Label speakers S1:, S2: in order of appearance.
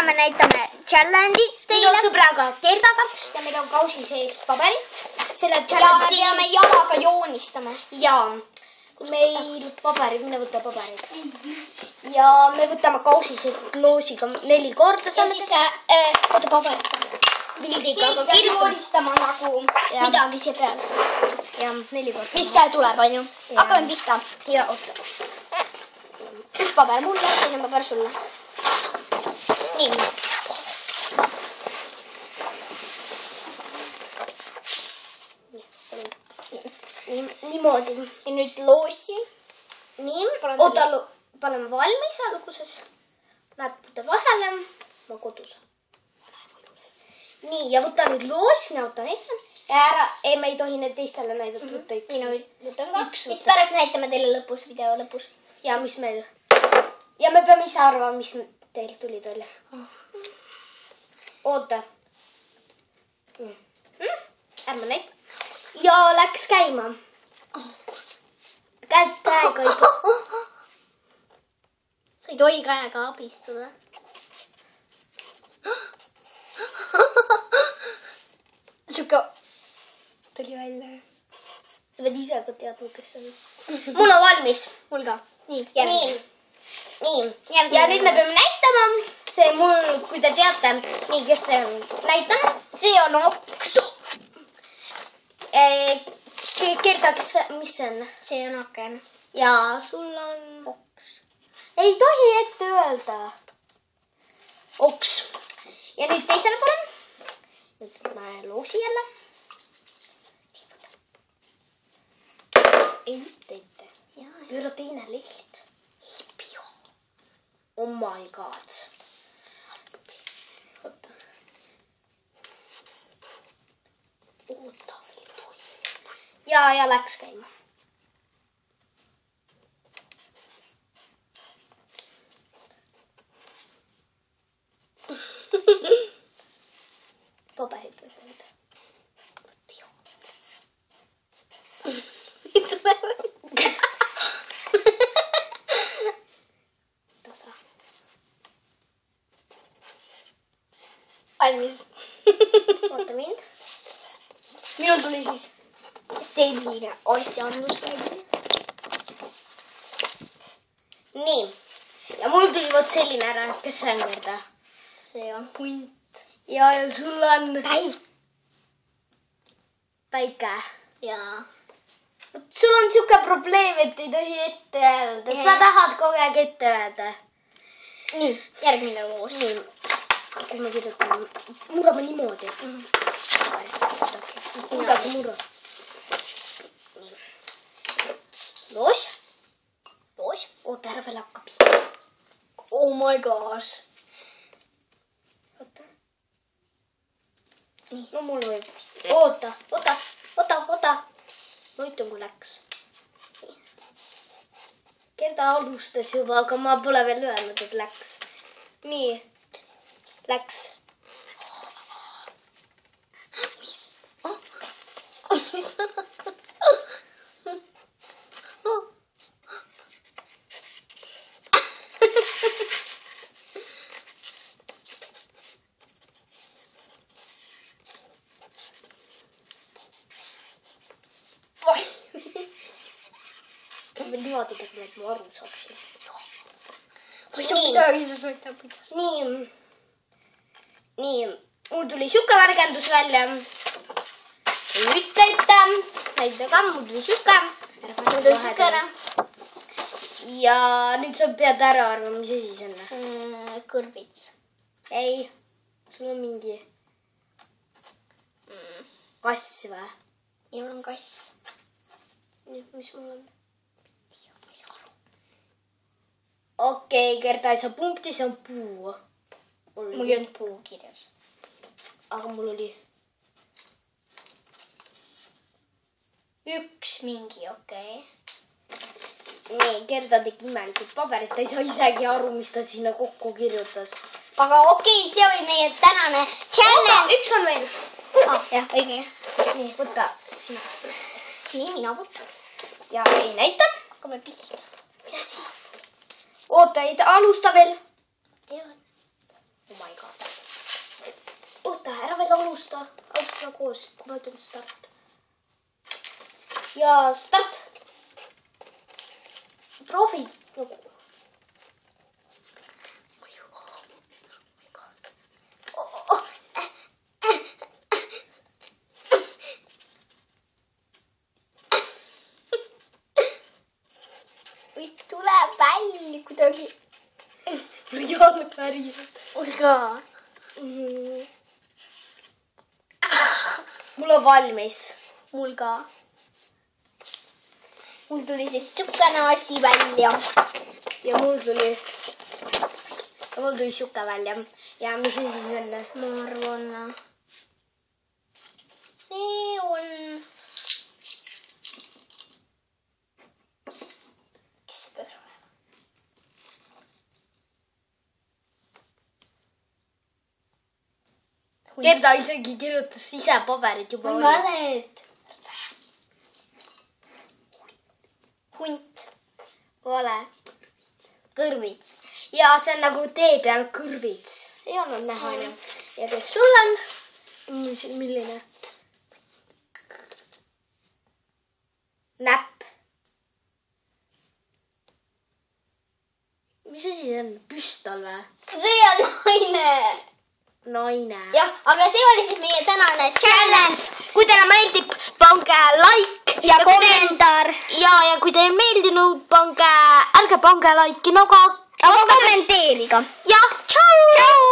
S1: täna me näitame challenge'it teile.
S2: Minu sõbraga Gerdaga ja meil on kausi sees paberit. Selle
S1: Ja me
S2: challenge'i
S1: peame jalaga joonistama.
S2: ja meil paberid, mine võta paberid. Ja me võtame kausi seest loosiga 4 korda.
S1: Ja siis
S2: võta paberit. Pildiga, aga
S1: peab joonistama nagu midagi siia peale.
S2: Ja 4 korda.
S1: Mis tuleb, on ju? Hakkame pihta.
S2: Ja oota.
S1: Üks paber mulle, teine paber sulle. Nii.
S2: Niimoodi.
S1: Ja nüüd loosi.
S2: Nii, oota, paneme valmis alguses. Näppude vahele. Ma kodus. Nii, ja võta nüüd loos. Mina võtan eesmärk. Ei, me ei tohi need teistele näidata. Võtta üks.
S1: Mina võtan ka. Siis pärast näitame teile lõpus, video lõpus.
S2: Ja mis meil. Ja me peame ise arvama, mis teil tulid välja. Oota. Ärme näita. Ja läks käima. Käega ei tohi.
S1: Sa ei tohi käega abistada. Siuke tuli välja.
S2: Sa pead ise ka teadma, kes see on. Mul on valmis.
S1: Mul ka. Nii, järgmine.
S2: Nii. Ja nüüd me peame näitama. See mul, kui te teate, nii, kes see on. Näitame.
S1: See on oks.
S2: Gerda, mis see on?
S1: See on aken.
S2: Ja sul on oks. Ei tohi ette öelda. Oks. Ja nüüd teisele poole. Nüüd ma loosi jälle. Ei ütle ette. Pööra teine leht. Oh my god. Oota. Ja läks käima. Paberid või see nüüd. Tasa.
S1: Valmis.
S2: Oota mind.
S1: Minul tuli siis selline asjandus välja.
S2: Nii. Ja mul tuli vot selline ära, kes see on Gerda?
S1: See on hunt.
S2: Ja sul on päike.
S1: Jaa.
S2: Sul on siuke probleem, et ei tohi ette öelda. Sa tahad kogu aeg ette öelda.
S1: Nii, järgmine loos.
S2: Nii. Kui me kirjutame. Murrame niimoodi. Kuidagi murra. Loos. Loos. Oota, ära veel hakkab.
S1: Oh my gosh.
S2: Oota. Nii. No mul võib. Oota. Ma ütlen, kui läks. Gerda alustas juba, aga ma pole veel öelnud, et läks. Nii. Läks. Ma niimoodi tegin, et ma aru saaksin.
S1: Ma ei saa midagi, sa võtab kuidas.
S2: Nii. Mul tuli siuke värgendus välja. Ei ütle ette. Näita ka, mul tuli siuke.
S1: Mul tuli siuke ära.
S2: Ja nüüd sa pead ära arvama, mis asi see on.
S1: Kõrvits.
S2: Ei. Sul on mingi kass või?
S1: Minul on kass.
S2: Mis mul on? Okei, Gerda ei saa punkti, see on puu.
S1: Mul ei olnud puu kirjas.
S2: Aga mul oli
S1: üks mingi, okei.
S2: Nii, Gerda tegi imelikult paberit, ta ei saa isegi aru, mis ta sinna kokku kirjutas.
S1: Aga okei, see oli meie tänane challenge.
S2: Üks on veel.
S1: Jah, õige.
S2: Nii, võta sina.
S1: Nii, mina võtan.
S2: Ja ei näita.
S1: Hakkame pihta.
S2: Mine siia. Oota, ei alusta veel.
S1: Tean.
S2: Oh my god. Oota, ära veel alusta. Alustame koos, kui ma ütlen start. Ja start. Proovi.
S1: Tuleb välja kuidagi.
S2: Mul ei olnud päriselt.
S1: Mul ka.
S2: Mul on valmis.
S1: Mul ka. Mul tuli see sukane asi välja.
S2: Ja mul tuli siuke välja. Ja mis see siis on?
S1: Ma arvan. See on. Kes see peab olema?
S2: Gerda isegi kirjutas ise paberid juba.
S1: Ma mälet. Hunt.
S2: Vale.
S1: Kõrvits.
S2: Ja see on nagu tee peal kõrvits. Ei olnud näha enam. Ja kes sul on? Milline? Näpp. Mis asi see on? Püstol või?
S1: See on naine.
S2: Naine.
S1: Jah, aga see oli siis meie tänane challenge.
S2: Kui teile meeldib, pange like.
S1: Ja kommentaar.
S2: Ja kui teile meeldinud, ärge pange like'i, aga
S1: kommenteerige.
S2: Ja, tšau!
S1: Tšau!